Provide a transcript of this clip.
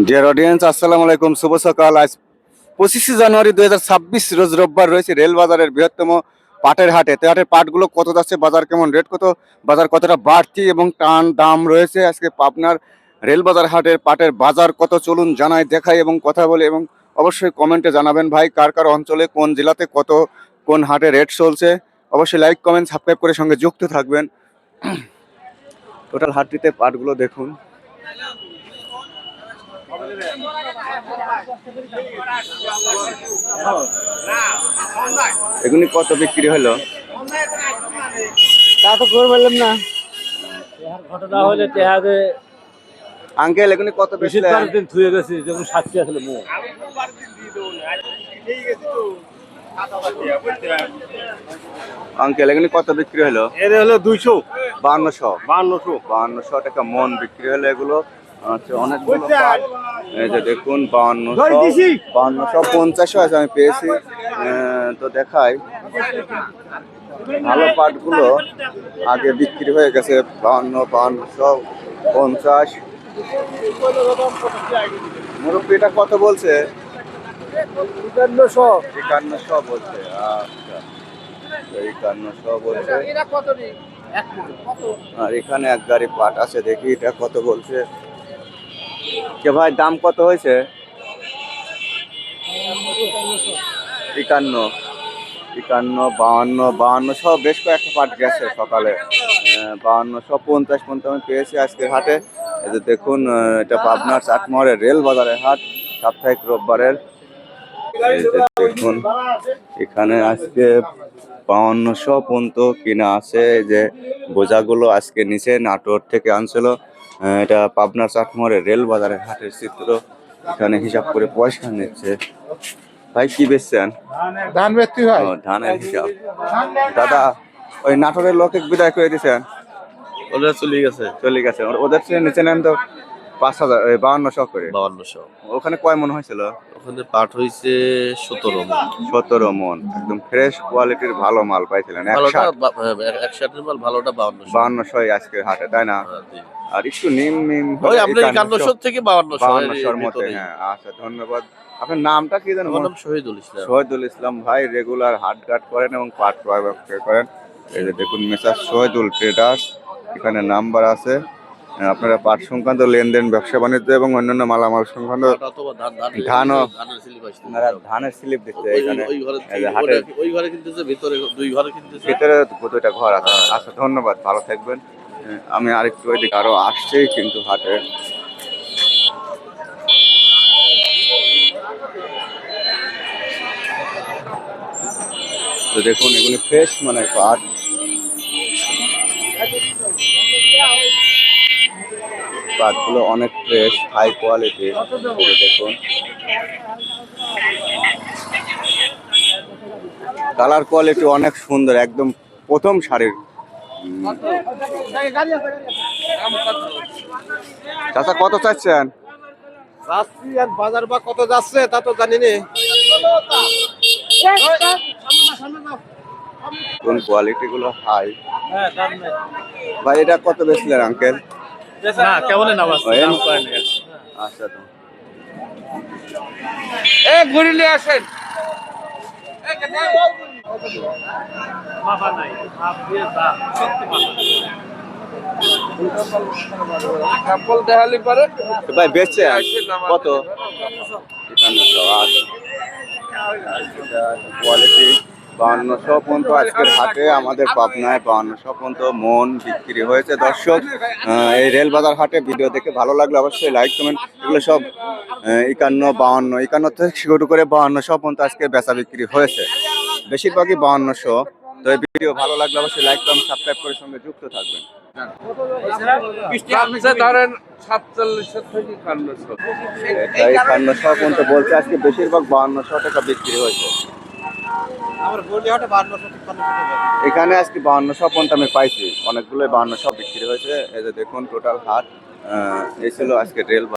Dear audience, আসসালামু আলাইকুম। শুভ সকাল। আজ 25শে জানুয়ারি 2026 রোজ রোববার রয়েছে রেল বাজারের বৃহত্তম পাটের হাটে। তো হাটের পাটগুলো কত যাচ্ছে, বাজার কেমন, রেট কত, বাজার কতটা বাড়তি এবং টান দাম রয়েছে আজকে পাবনার রেল বাজার হাটের পাটের বাজার কত, চলুন জানাই, দেখাই এবং কথা বলে। এবং অবশ্যই কমেন্টে জানাবেন ভাই কার কার অঞ্চলে কোন জেলাতে কত কোন হাটে রেট চলছে। অবশ্যই লাইক কমেন্ট সাবস্ক্রাইব করে সঙ্গে যুক্ত থাকবেন। টোটাল হাটটিতে পাটগুলো দেখুন। এগুলি কত বিক্রি হলো তা তো করে বললাম না। ঘটনা হলে তেহারে আঙ্কেল, এগুলি কত বেশি? দিন ধুয়ে গেছি যেমন সাক্ষী আসলে মো আঙ্কেল, এগুলি কত বিক্রি হলো? এর হলো 200 5200 টাকা মন বিক্রি হলো এগুলো। আচ্ছা, অনেকগুলো পাট। এই যে দেখুন 5250 আছে, আমি পেয়েছি। তো দেখাই, ভালো পাটগুলো আগে বিক্রি হয়ে গেছে 5250। মুরব্বী এটা কত বলছে? 5100 বলছে। আচ্ছা, 5100 বলছে। আর এখানে এক গাড়ি পাট আছে, দেখি এটা কত বলছে। কে ভাই, দাম কত হয়েছে? 51, 5200 বেশ কয়েকটা পাট গেছে সকালে। 5250 আমি পেয়েছি আজকের হাটে। এই যে দেখুন, এটা পাবনার চাটমোহরের রেল বাজারের হাট, সাপ্তাহিক রোববারের। এই যে দেখুন, এখানে আজকে 5200 পর্যন্ত কিনা আছে। এই যে বোঝাগুলো আজকে নিচে নাটোর থেকে আনছিল। এটা পাবনার চাটমোহরের রেল বাজারের হাটের চিত্র। এখানে হিসাব করে পয়সা নিচ্ছে। ভাই কি বেচছেন? ধান বেচতে হয়। ধানের হিসাব। দাদা, ওই নাটোরের লোকে বিদায় করে দিয়েছেন? ওরা চলে গেছে। ওদের চেয়ে নিচে নেন তো 5000, 5200 করে। 5200। ওখানে কয় মন হয়েছিল? ওখানে পাট হয়েছে 17 মণ। 17 মন। একদম ফ্রেশ কোয়ালিটির ভালো মাল পাইছিলেন। ভালোটা 160 মাল, ভালোটা 5200। 5200 আজকের হাটে, তাই না? আর একটু নিম ওই আপনি 5100 থেকে 5200 মধ্যে। হ্যাঁ, আচ্ছা, ধন্যবাদ। আপনার নামটা কি জানেন? আমার নাম শহীদুল ইসলাম। শহীদুল ইসলাম ভাই রেগুলার হাট ঘাট করেন এবং পাট ক্রয় বিক্রয় করেন। এই যে দেখুন, মেসার শহীদুল ট্রেডার্স, এখানে নাম্বার আছে। আপনারা পাট সংক্রান্ত লেনদেন, ব্যবসা বাণিজ্য এবং অন্যান্য মালামাল সংক্রান্ত ধানের স্লিপ দিচ্ছে এখানে। ওই ঘরে কিনতেছে, ভিতরে 2 ঘরে কিনতেছে, ভিতরে 2টা ঘর আছে। আচ্ছা, ধন্যবাদ, ভালো থাকবেন। আমি আরেকটু ওইদিকে আরো আসছি কিন্তু হাটে। তো দেখুন, এগুলি ফ্রেশ মানে পাট। পাটগুলো অনেক ফ্রেশ, হাই কোয়ালিটি। দেখুন, কালার কোয়ালিটি অনেক সুন্দর, একদম প্রথম সারির। চাচা কত চাচ্ছেন? বাজার বা কত যাচ্ছে তা তো জানি না। কোন কোয়ালিটি গুলো হাই। ভাই এটা কত বেচলেন আঙ্কেল? আচ্ছা, তো ঘুরিলে আসেন। ভাই বেচছে কত? কোয়ালিটি 5200 পর্যন্ত আজকের হাটে আমাদের পাবনায় 5200 পর্যন্ত মন বিক্রি হয়েছে। দর্শক, এই রেলবাজার হাটে ভিডিও দেখে ভালো লাগলে অবশ্যই লাইক কমেন্ট। এগুলো সব 51 থেকে শুরু করে 5200 পর্যন্ত আজকে বেচা বিক্রি হয়েছে, বেশিরভাগই 5200। তো এই ভিডিও ভালো লাগলে অবশ্যই লাইক কমেন্ট সাবস্ক্রাইব করে সঙ্গে যুক্ত থাকবেন। ধরেন 47 থেকে 5100 পর্যন্ত বলছে, আজকে বেশিরভাগ 5200 টাকা বিক্রি হয়েছে। এখানে আজকে 5200 পর্যন্ত আমি পাইছি, অনেকগুলো 5200 বিক্রি হয়েছে। এই যে দেখুন টোটাল হাট। এই ছিল আজকে রেল।